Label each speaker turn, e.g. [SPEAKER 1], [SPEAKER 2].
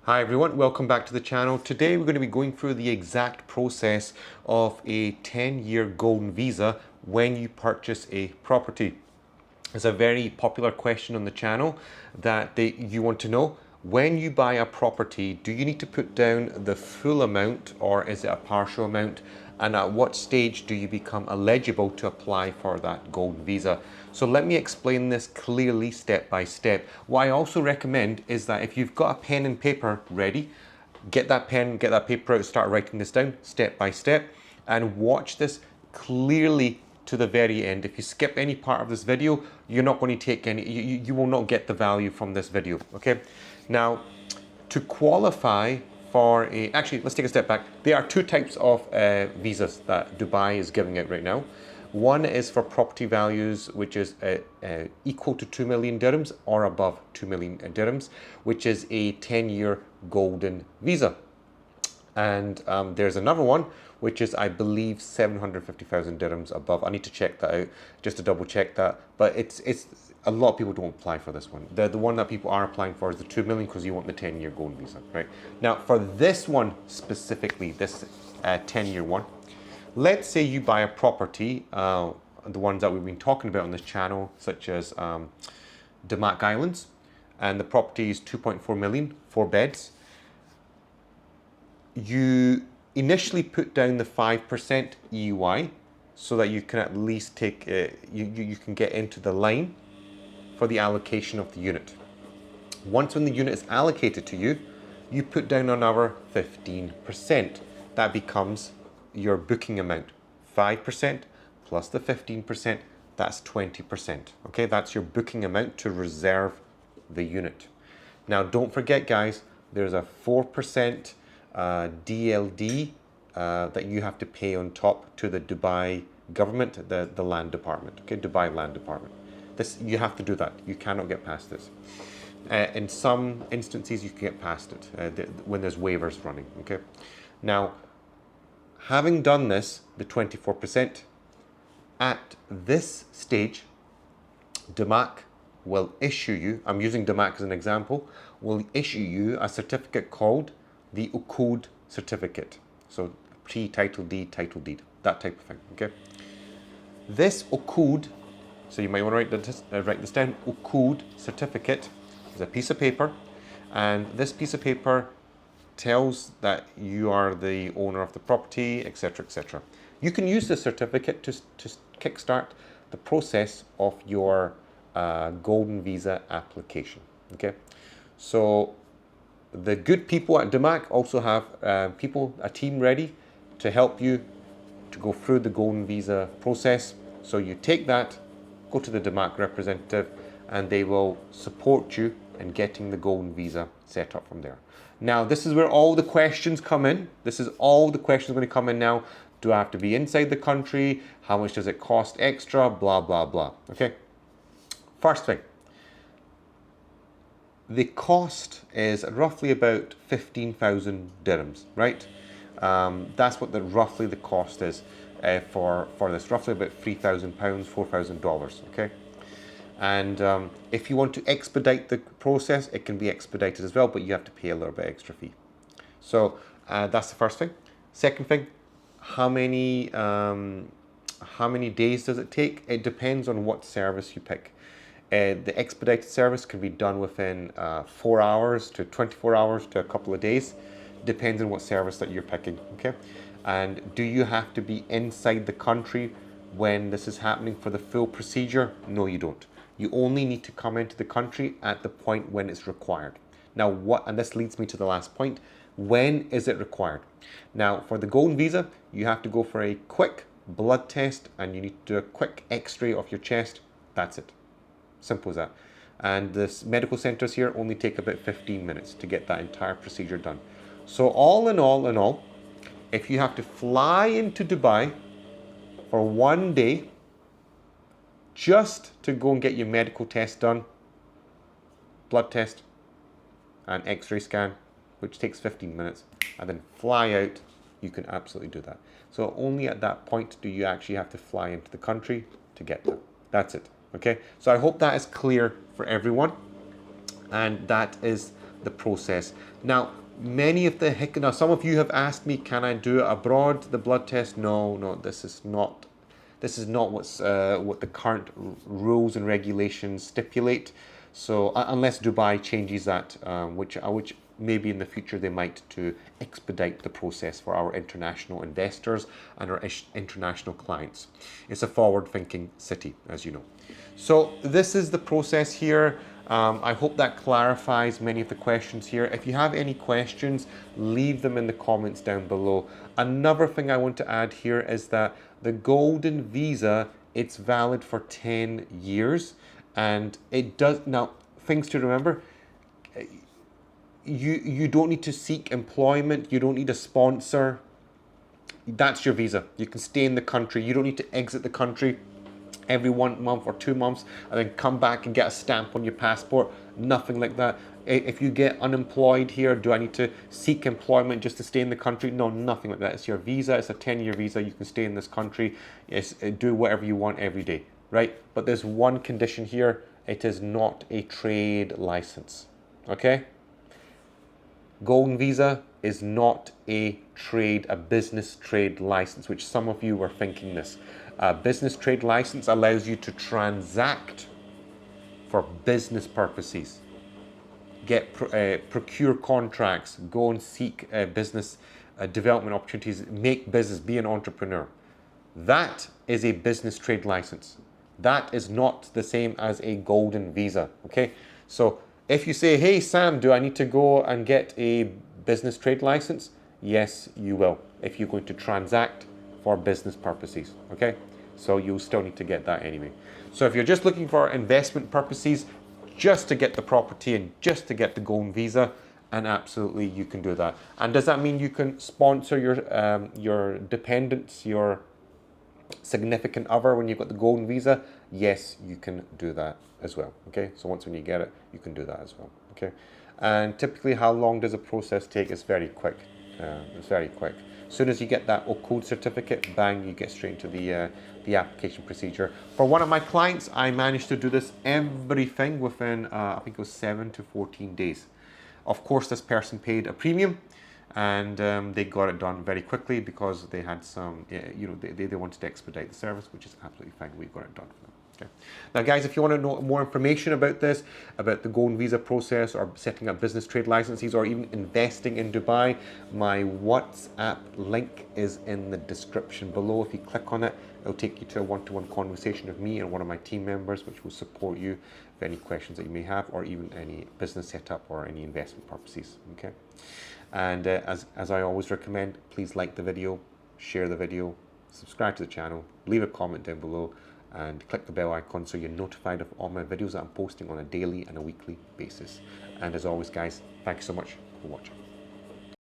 [SPEAKER 1] Hi everyone, welcome back to the channel. Today we're going to be going through the exact process of a 10-year golden visa when you purchase a property. It's a very popular question on the channel that you want to know. When you buy a property, do you need to put down the full amount or is it a partial amount? And at what stage do you become eligible to apply for that golden visa? So let me explain this clearly step by step. What I also recommend is that if you've got a pen and paper ready, get that pen, get that paper out, start writing this down step by step and watch this clearly to the very end. If you skip any part of this video, you're not going to take any, you will not get the value from this video, okay? Now, to qualify for actually, let's take a step back. There are two types of visas that Dubai is giving out right now. One is for property values, which is equal to 2 million dirhams or above 2 million dirhams, which is a 10-year golden visa. And there's another one, which is, I believe, 750,000 dirhams above. I need to check that out just to double check that. But it's a lot of people don't apply for this one. The one that people are applying for is the 2 million because you want the 10-year golden visa, right? Now, for this one specifically, this 10-year one, let's say you buy a property, the ones that we've been talking about on this channel, such as Damak Islands, and the property is 2.4 million, 4 beds. You initially put down the 5% EUI so that you can at least take, you can get into the line for the allocation of the unit. Once when the unit is allocated to you, you put down another 15%. That becomes your booking amount. 5% plus the 15%, that's 20%. Okay, that's your booking amount to reserve the unit. Now, don't forget, guys, there's a 4% DLD that you have to pay on top to the Dubai government, the land department, okay, Dubai land department. This, you have to do that. You cannot get past this. In some instances, you can get past it when there's waivers running, okay? Now, having done this, the 24%, at this stage, Damak will issue you, I'm using Damak as an example, will issue you a certificate called the Uqud certificate. So pre-title deed, title deed, that type of thing, okay? This Uqud, so you might want to write this down, Uqud certificate is a piece of paper, and this piece of paper tells that you are the owner of the property, etc., etc. You can use this certificate to kickstart the process of your golden visa application, okay? So the good people at Damak also have a team ready to help you to go through the golden visa process. So you take that, go to the Damak representative, and they will support you in getting the golden visa set up from there. Now, this is where all the questions come in. This is all the questions going to come in now. Do I have to be inside the country? How much does it cost extra? Blah, blah, blah. Okay. First thing. The cost is roughly about 15,000 dirhams, right? That's what roughly the cost is for this. Roughly about £3,000, $4,000, okay? And if you want to expedite the process, it can be expedited as well, but you have to pay a little bit extra fee. So that's the first thing. Second thing, how many days does it take? It depends on what service you pick. The expedited service can be done within 4 hours to 24 hours to a couple of days. Depends on what service that you're picking, okay? And do you have to be inside the country when this is happening for the full procedure? No, you don't. You only need to come into the country at the point when it's required. Now, and this leads me to the last point. When is it required? Now, for the golden visa, you have to go for a quick blood test and you need to do a quick x-ray of your chest. That's it. Simple as that. And the medical centers here only take about 15 minutes to get that entire procedure done. So all in all, if you have to fly into Dubai for 1 day just to go and get your medical test done, blood test and x-ray scan, which takes 15 minutes, and then fly out, you can absolutely do that. So only at that point do you actually have to fly into the country to get that. That's it. Okay, so I hope that is clear for everyone, and that is the process. Now, now some of you have asked me, can I do it abroad, the blood test? No, this is not what the current rules and regulations stipulate. So unless Dubai changes that, which maybe in the future they might, to expedite the process for our international investors and our international clients. It's a forward-thinking city, as you know. So this is the process here. I hope that clarifies many of the questions here. If you have any questions, leave them in the comments down below. Another thing I want to add here is that the golden visa, it's valid for 10 years. And it does, now, things to remember, you don't need to seek employment, you don't need a sponsor. That's your visa. You can stay in the country. You don't need to exit the country every 1 month or 2 months and then come back and get a stamp on your passport. Nothing like that. If you get unemployed here, do I need to seek employment just to stay in the country? No, nothing like that. It's your visa. It's a 10-year visa. You can stay in this country. Do whatever you want every day, right? But there's one condition here. It is not a trade license, okay? Golden visa is not a business trade license, which some of you were thinking this. A business trade license allows you to transact for business purposes, procure contracts, go and seek business development opportunities, make business, be an entrepreneur. That is a business trade license. That is not the same as a golden visa, okay? So if you say, hey Sam, do I need to go and get a business trade license? Yes, you will, if you're going to transact for business purposes, okay? So you'll still need to get that anyway. So if you're just looking for investment purposes, just to get the property and just to get the golden visa, and absolutely you can do that. And does that mean you can sponsor your dependents, your significant other when you've got the golden visa? Yes, you can do that as well, okay? So when you get it, you can do that as well, okay? And typically, how long does a process take? It's very quick. It's very quick. As soon as you get that code certificate, bang, you get straight into the application procedure. For one of my clients, I managed to do this everything within, I think it was 7 to 14 days. Of course, this person paid a premium, and they got it done very quickly because they had some, they wanted to expedite the service, which is absolutely fine. We got it done for them. Okay. Now, guys, if you want to know more information about this, about the golden visa process or setting up business trade licenses or even investing in Dubai, my WhatsApp link is in the description below. If you click on it, it'll take you to a one-to-one conversation with me and one of my team members, which will support you with any questions that you may have or even any business setup or any investment purposes. Okay. And as I always recommend, please like the video, share the video, subscribe to the channel, leave a comment down below, and click the bell icon so you're notified of all my videos that I'm posting on a daily and a weekly basis. And as always, guys, thank you so much for watching.